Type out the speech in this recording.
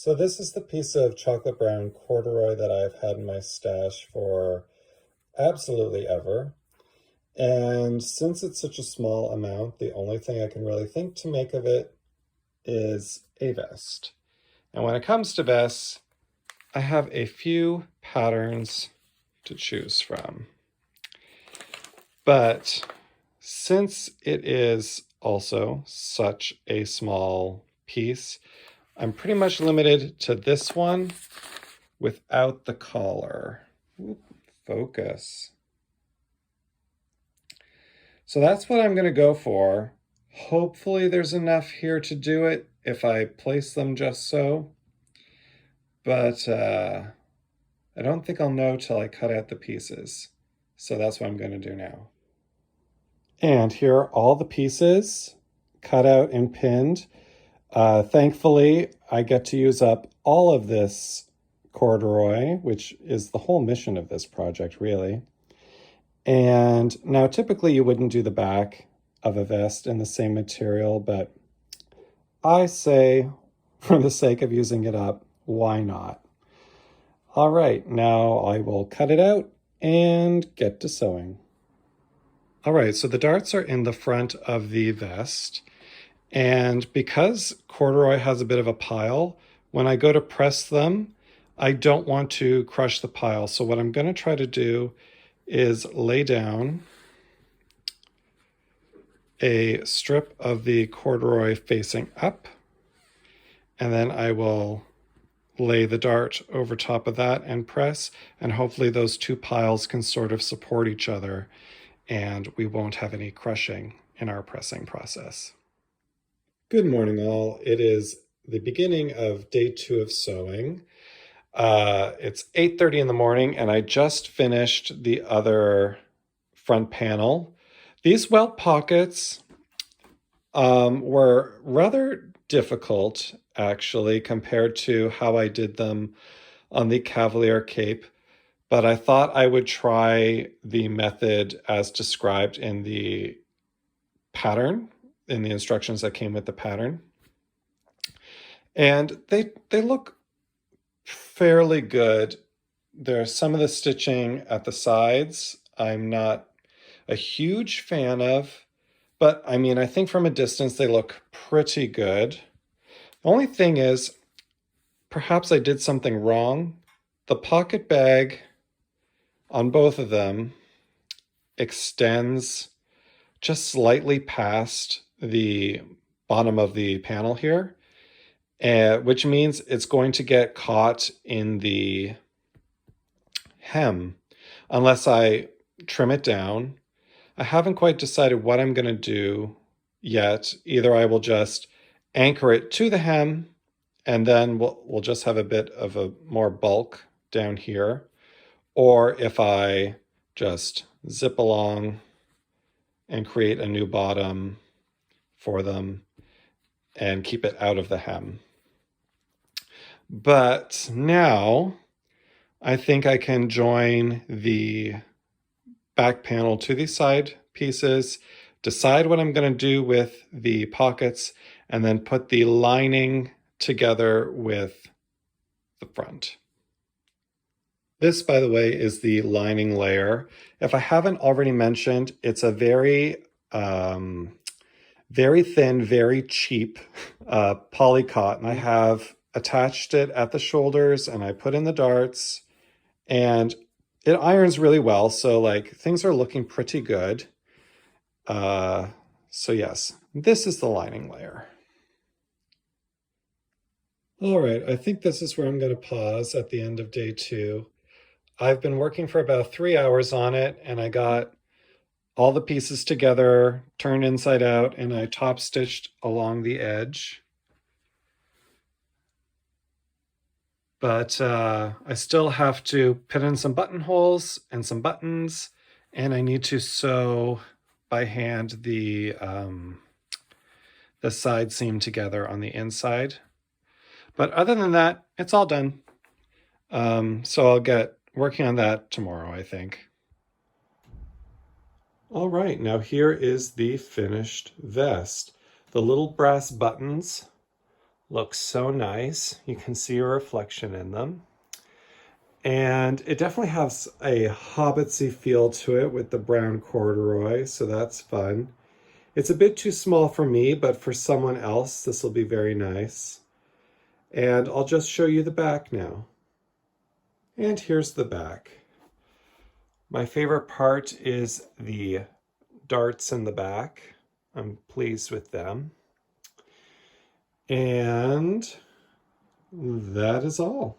So this is the piece of chocolate brown corduroy that I've had in my stash for absolutely ever. And since it's such a small amount, the only thing I can really think to make of it is a vest. And when it comes to vests, I have a few patterns to choose from. But since it is also such a small piece, I'm pretty much limited to this one without the collar. Oop, focus. So that's what I'm going to go for. Hopefully there's enough here to do it if I place them just so. But I don't think I'll know till I cut out the pieces. So that's what I'm going to do now. And here are all the pieces cut out and pinned. Thankfully, I get to use up all of this corduroy, which is the whole mission of this project, really. And now typically you wouldn't do the back of a vest in the same material, but I say, for the sake of using it up, why not? All right, now I will cut it out and get to sewing. All right, so the darts are in the front of the vest. And because corduroy has a bit of a pile, when I go to press them, I don't want to crush the pile. So what I'm going to try to do is lay down a strip of the corduroy facing up, and then I will lay the dart over top of that and press, and hopefully those two piles can sort of support each other and we won't have any crushing in our pressing process. Good morning, all. It is the beginning of day 2 of sewing. It's 8:30 in the morning, and I just finished the other front panel. These welt pockets were rather difficult, actually, compared to how I did them on the Cavalier Cape, but I thought I would try the method as described in the pattern, in the instructions that came with the pattern. And they look fairly good. There's some of the stitching at the sides I'm not a huge fan of, but I mean, I think from a distance they look pretty good. The only thing is, perhaps I did something wrong. The pocket bag on both of them extends just slightly past the bottom of the panel here, which means it's going to get caught in the hem unless I trim it down. I haven't quite decided what I'm going to do yet. Either I will just anchor it to the hem and then we'll just have a bit of a more bulk down here, or if I just zip along and create a new bottom for them and keep it out of the hem. But now I think I can join the back panel to the side pieces, decide what I'm going to do with the pockets, and then put the lining together with the front. This, by the way, is the lining layer. If I haven't already mentioned, it's a very thin, very cheap poly cotton. I have attached it at the shoulders and I put in the darts, and it irons really well. So like things are looking pretty good. So yes, this is the lining layer. All right, I think this is where I'm going to pause at the end of day 2. I've been working for about 3 hours on it, and I got all the pieces together, turned inside out, and I top stitched along the edge. But I still have to put in some buttonholes and some buttons, and I need to sew by hand the side seam together on the inside. But other than that, it's all done. So I'll get working on that tomorrow, I think. All right, now here is the finished vest. The little brass buttons Looks so nice. You can see a reflection in them. And it definitely has a hobbitsy feel to it with the brown corduroy, so that's fun. It's a bit too small for me, but for someone else, this will be very nice. And I'll just show you the back now. And here's the back. My favorite part is the darts in the back. I'm pleased with them. And that is all.